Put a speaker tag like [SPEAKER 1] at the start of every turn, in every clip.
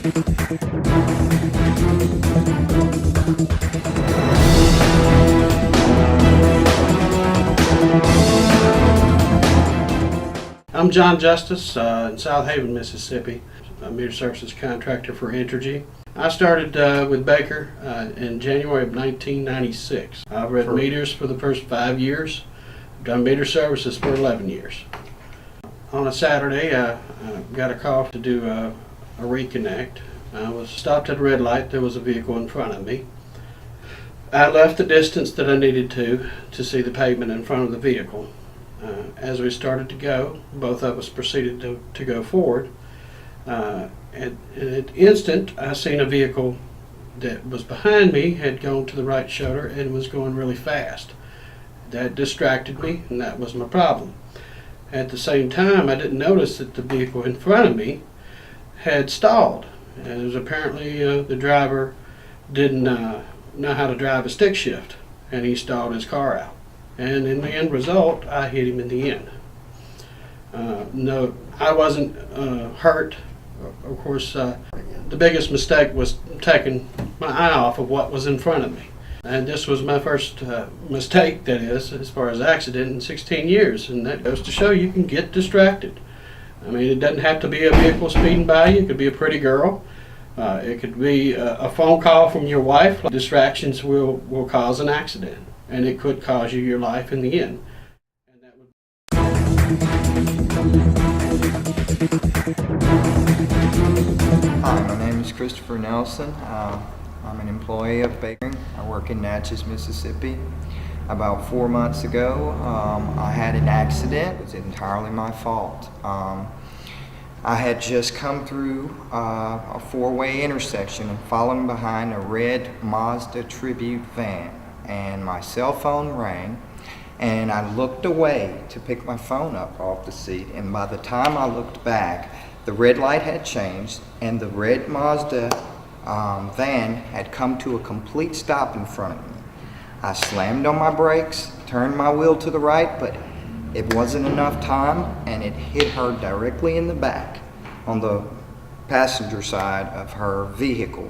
[SPEAKER 1] I'm John Justice in South Haven, Mississippi. I'm a meter services contractor for Entergy. I started with Baker in January of 1996. I've read meters for the first 5 years. I've done meter services for 11 years. On a Saturday, I got a call to do a reconnect. I was stopped at a red light. There was a vehicle in front of me. I left the distance that I needed to see the pavement in front of the vehicle. As we started to go, both of us proceeded to go forward. At an instant, I seen a vehicle that was behind me had gone to the right shoulder and was going really fast. That distracted me, and that was my problem. At the same time, I didn't notice that the vehicle in front of me had stalled. It was apparently the driver didn't know how to drive a stick shift, and he stalled his car out. And in the end result, I hit him in the end. No, I wasn't hurt. Of course, the biggest mistake was taking my eye off of what was in front of me. And this was my first mistake, that is, as far as accident in 16 years. And that goes to show you can get distracted. I mean, it doesn't have to be a vehicle speeding by you. It could be a pretty girl. It could be a phone call from your wife. Distractions will cause an accident, and it could cause you your life in the end. And that would...
[SPEAKER 2] Hi, my name is Christopher Nelson. I'm an employee of Baker. I work in Natchez, Mississippi. About 4 months ago, I had an accident. It was entirely my fault. I had just come through a four-way intersection and fallen behind a red Mazda Tribute van, and my cell phone rang, and I looked away to pick my phone up off the seat, and by the time I looked back, the red light had changed and the red Mazda van had come to a complete stop in front of me. I slammed on my brakes, turned my wheel to the right, but it wasn't enough time, and it hit her directly in the back on the passenger side of her vehicle.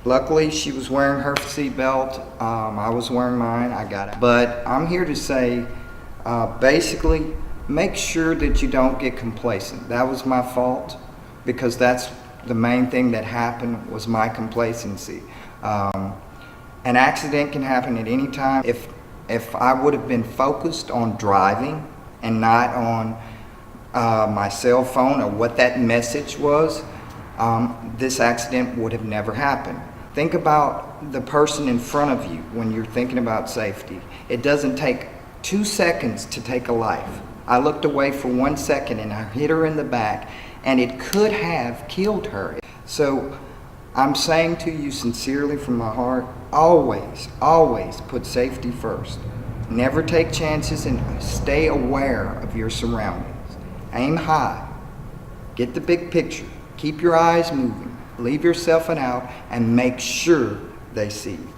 [SPEAKER 2] Luckily, she was wearing her seatbelt. I was wearing mine. I got it. But I'm here to say, basically, make sure that you don't get complacent. That was my fault, because that's the main thing that happened, was my complacency. An accident can happen at any time. If I would have been focused on driving and not on my cell phone or what that message was, this accident would have never happened. Think about the person in front of you when you're thinking about safety. It doesn't take 2 seconds to take a life. I looked away for 1 second and I hit her in the back, and it could have killed her. So I'm saying to you sincerely from my heart, always, always put safety first. Never take chances, and stay aware of your surroundings. Aim high. Get the big picture. Keep your eyes moving. Leave yourself an out, and make sure they see you.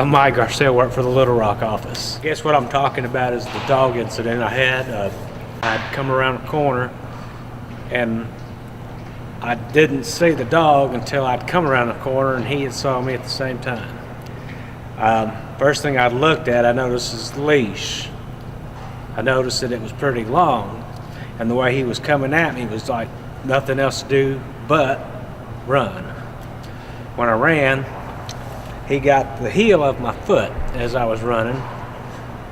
[SPEAKER 3] Mike Garcia, worked for the Little Rock office. I guess what I'm talking about is the dog incident I had. I'd come around the corner, and I didn't see the dog until I'd come around the corner, and he had saw me at the same time. First thing I looked at, I noticed his leash. I noticed that it was pretty long, and the way he was coming at me was like nothing else to do but run. When I ran, he got the heel of my foot as I was running,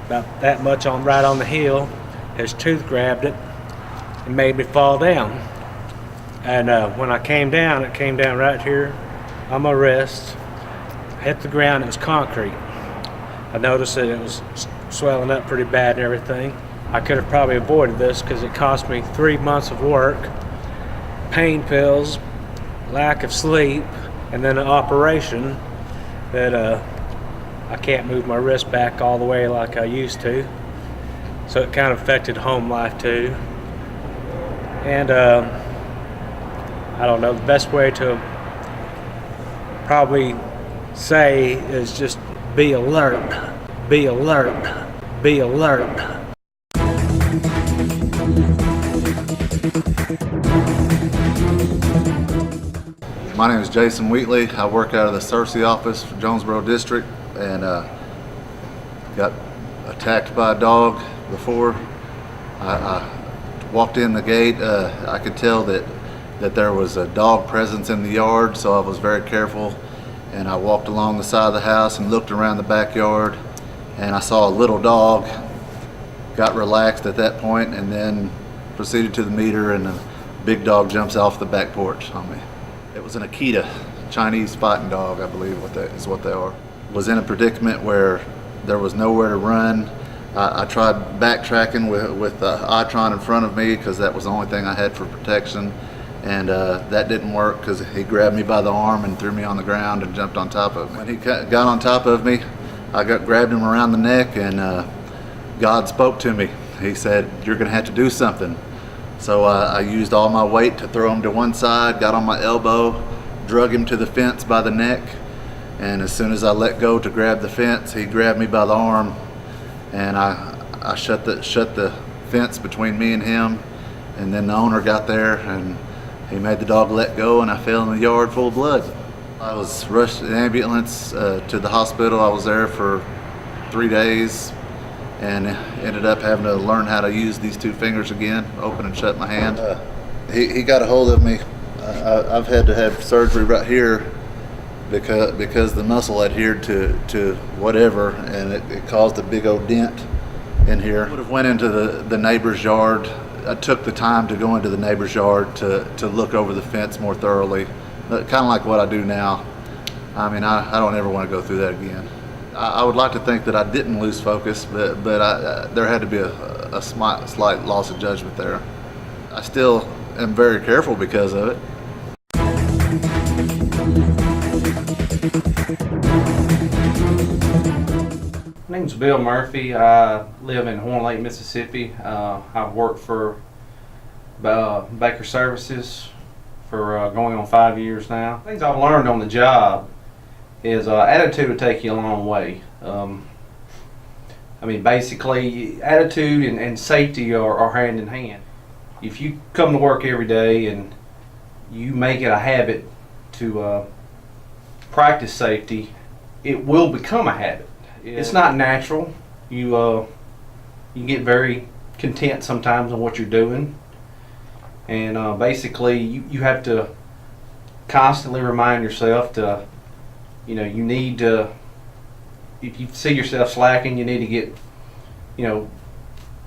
[SPEAKER 3] about that much right on the heel. His tooth grabbed it and made me fall down. And when I came down, it came down right here on my wrist, hit the ground. It was concrete. I noticed that it was swelling up pretty bad and everything. I could have probably avoided this, because it cost me 3 months of work, pain pills, lack of sleep, and then an operation that I can't move my wrist back all the way like I used to. So it kind of affected home life too. And I don't know, the best way to probably say is just be alert, be alert, be alert.
[SPEAKER 4] My name is Jason Wheatley. I work out of the Searcy office for Jonesboro District, and got attacked by a dog before. I walked in the gate. I could tell that there was a dog presence in the yard, so I was very careful. And I walked along the side of the house and looked around the backyard, and I saw a little dog. Got relaxed at that point, and then proceeded to the meter, and a big dog jumps off the back porch on me. It was an Akita, Chinese fighting dog, I believe what they are. Was in a predicament where there was nowhere to run. I tried backtracking with the Itron in front of me because that was the only thing I had for protection, and that didn't work because he grabbed me by the arm and threw me on the ground and jumped on top of me. When he got on top of me, I grabbed him around the neck, and God spoke to me. He said, "You're going to have to do something." So I used all my weight to throw him to one side, got on my elbow, drug him to the fence by the neck, and as soon as I let go to grab the fence, he grabbed me by the arm, and I shut the fence between me and him, and then the owner got there, and he made the dog let go, and I fell in the yard full of blood. I was rushed in ambulance to the hospital. I was there for 3 days, and ended up having to learn how to use these two fingers again, open and shut my hand. He got a hold of me. I've had to have surgery right here because the muscle adhered to whatever, and it caused a big old dent in here. I would have went into the neighbor's yard. I took the time to go into the neighbor's yard to look over the fence more thoroughly, kind of like what I do now. I mean, I don't ever want to go through that again. I would like to think that I didn't lose focus, but there had to be a slight loss of judgment there. I still am very careful because of it.
[SPEAKER 5] My name's Bill Murphy. I live in Horn Lake, Mississippi. I've worked for Baker Services for going on 5 years now. Things I've learned on the job is attitude will take you a long way. I mean, basically, attitude and safety are hand in hand. If you come to work every day and you make it a habit to practice safety, it will become a habit. It's not natural. You get very content sometimes on what you're doing, and basically you have to constantly remind yourself to, you need to, if you see yourself slacking, you need to get,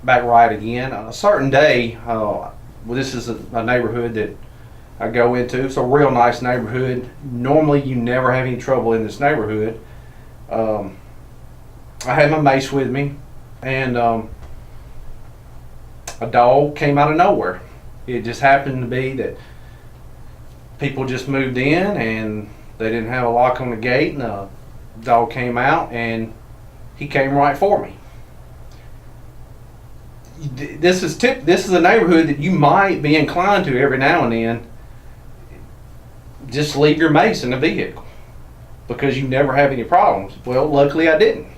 [SPEAKER 5] back right again. On a certain day, well, this is a neighborhood that I go into. It's a real nice neighborhood. Normally you never have any trouble in this neighborhood. I had my mace with me, and a dog came out of nowhere. It just happened to be that people just moved in and they didn't have a lock on the gate, and the dog came out and he came right for me. This is a neighborhood that you might be inclined to every now and then just leave your mace in the vehicle because you never have any problems. Well, luckily I didn't,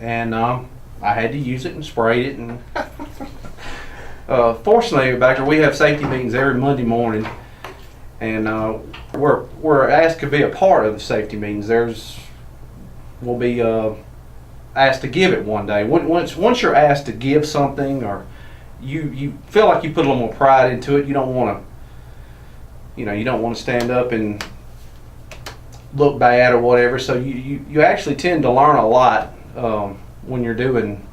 [SPEAKER 5] and I had to use it and sprayed it. And fortunately, Baker, we have safety meetings every Monday morning, and we're asked to be a part of the safety meetings. We'll be asked to give it one day. Once you're asked to give something, or you feel like you put a little more pride into it, you don't want to stand up and look bad or whatever. So you actually tend to learn a lot when you're doing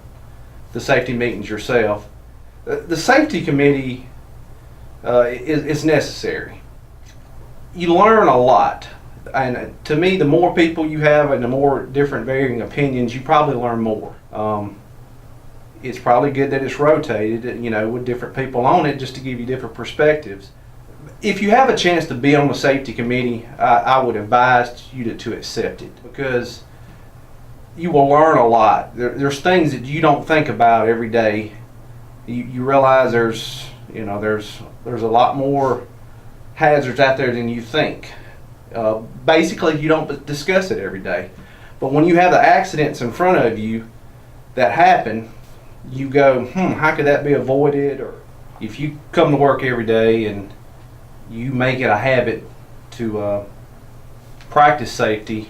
[SPEAKER 5] the safety meetings yourself. The safety committee is necessary. You learn a lot, and to me, the more people you have and the more different varying opinions, you probably learn more. It's probably good that it's rotated, with different people on it, just to give you different perspectives. If you have a chance to be on the safety committee, I would advise you to accept it, because you will learn a lot. There's things that you don't think about every day. You realize there's a lot more hazards out there than you think. Basically, you don't discuss it every day. But when you have the accidents in front of you, that happen, you go, how could that be avoided? Or if you come to work every day and you make it a habit to practice safety,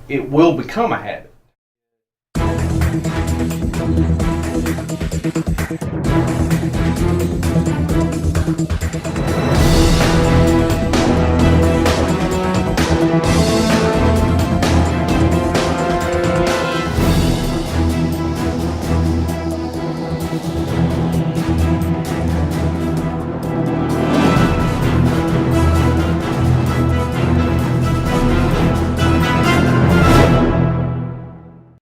[SPEAKER 5] it will become a habit.